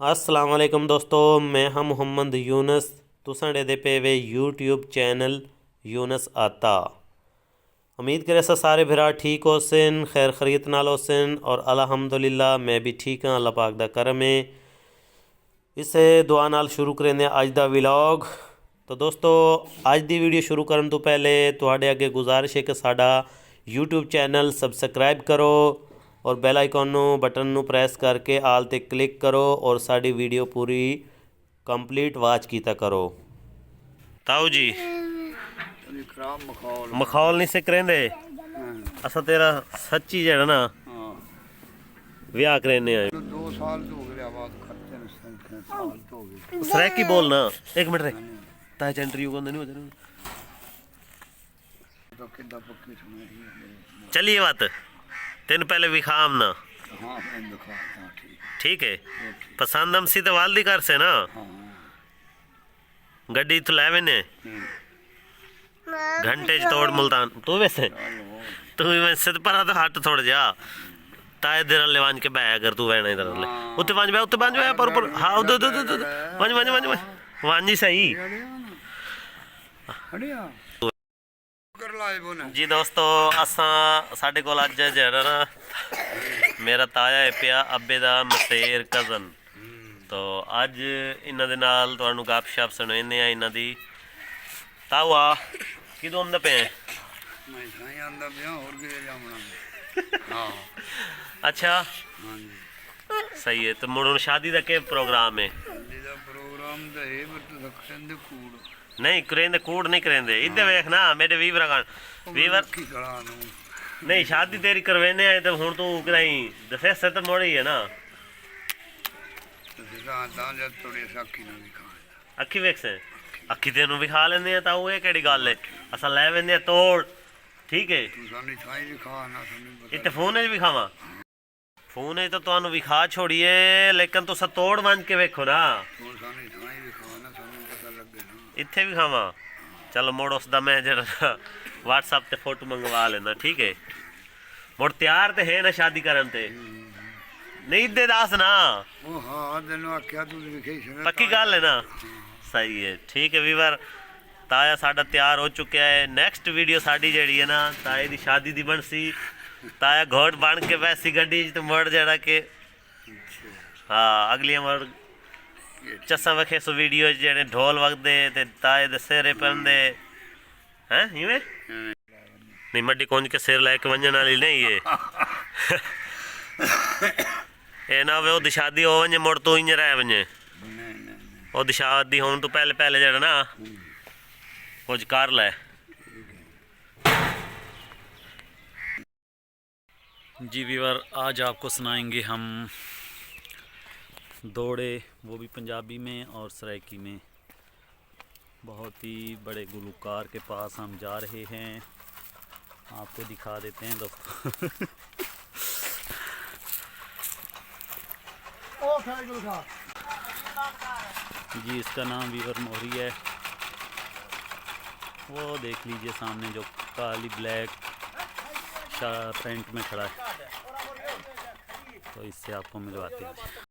अस्सलाम वालेकुम दोस्तों, मैं हम मुहम्मद यूनस तुसां दे पे वे यूट्यूब चैनल यूनस आता। उम्मीद करे सारे भरा ठीक हो सन, खैर खरीत नाल हो सन और अल्हम्दुलिल्लाह मैं भी ठीक हाँ। अल्लाह पाक दा करम है। इसे दुआ नाल शुरू करेंगे अज दा व्लॉग। तो दोस्तों अज दी वीडियो शुरू करन तो पहले तुहाडे अगे गुजारिश है कि साडा यूट्यूब चैनल सबसक्राइब करो और बैल आइकॉन बटन प्रेस करके आल ते क्लिक करो और साड़ी वीडियो पूरी कंप्लीट वाच कीता करो। ताऊ जी मखौल नहीं सिक रेंदे असा तेरा सच्ची जेड़ा ना विआह करेने आए 2 साल तो हो गया बाद खर्चे ने साल तो हो गए सरेकी बोलना एक मिनट रे ताए चंट्री को नहीं हो तो किदा पक्की सुनाई चलिए बात तेन पहले विखाम ना। हां मैं दिखा हां ठीक है पसंद हम सी तो वालदी कर से ना हां गड्डी तो लावे ने घंटे च तोड़ मुल्तान तू वैसे तू वैसे तो पर तो हट थोड़ा जा ताए देर लेवान के बैग अगर तू वैना इधर ले उत्ते पांच बे पर हां उधर वांज वांजी सही हड़िया जी दोस्तों असा साडे कोल अज जेड़ा ना मेरा ताया है पिया अब्बे दा मसेर कज़न। तो अज इन्हां दे नाल तुहानू गप शप सुनाने आ इन्हां दी। ताऊ आ किदों आंदा पे मैं साई आंदा पिया और किदे जावना हां अच्छा हां जी सही है। तो मुड़ शादी दा के प्रोग्राम है शादी दा प्रोग्राम तो है पर तू रखन दे कूड़ नहीं करेंदे कूड़ नहीं करेंदे इधर वेख ना मेरे वीवर वीवर की कला नु नहीं शादी तेरी करवेने आए तो हुण तू कहीं दफे से तो मोड़ी है ना दां जब थोड़ी साखी ना दिखा अखी वेख से अखी तेनू भी खा लेंदे ता वो केड़ी गल है असा ले वेंदे तोड़ ठीक है तू सानी छाई भी खा ना सानी इत्ते फोन च भी खावा फोन च तो तुहानू भी खा छोड़िए लेकिन तुसा तोड़ वंज के वेखो ना तू सानी छाई भी खा ना सानू पता लगे ना इत्थे भी खावा चलो मुड़ उसदा मैं जरा व्हाट्सएप ते फोटो मंगवा लेना ठीक है। मुड़ तैयार ते है ना शादी करन ते नहीं दे दास ना ओ हां तेन आख्या तू लिखे पक्की गल है ना सही है ठीक है वीवर ताया साडा तैयार हो चुका है। नेक्स्ट वीडियो साडी जेड़ी है ना ताए दी शादी दी बनसी ताया घोट बन के वैसी गड्डी तो मुड़ जड़ा के हाँ अगली मुड़ चसा वखे सो वीडियो जेड़े ढोल वगदे ते ताए दे सिरे पेंदे हैं इवें नहीं मड्डी कोंज के सिर लेके वंजन वाली नहीं ये ए ना वे ओदी शादी हो वंजे मुड़ तू इंज रह वंजे ओदी शादी होने तो पहले पहले जेड़ा ना कुछ कर ले। जी वीवर आज आपको सुनाएंगे हम दौड़े वो भी पंजाबी में और सराइकी में। बहुत ही बड़े गुलकार के पास हम जा रहे हैं आपको दिखा देते हैं दोस्तों जी इसका नाम वीवर मोहरी है। वो देख लीजिए सामने जो काली ब्लैक पैंट में खड़ा है तो इससे आपको मिलवाते हैं।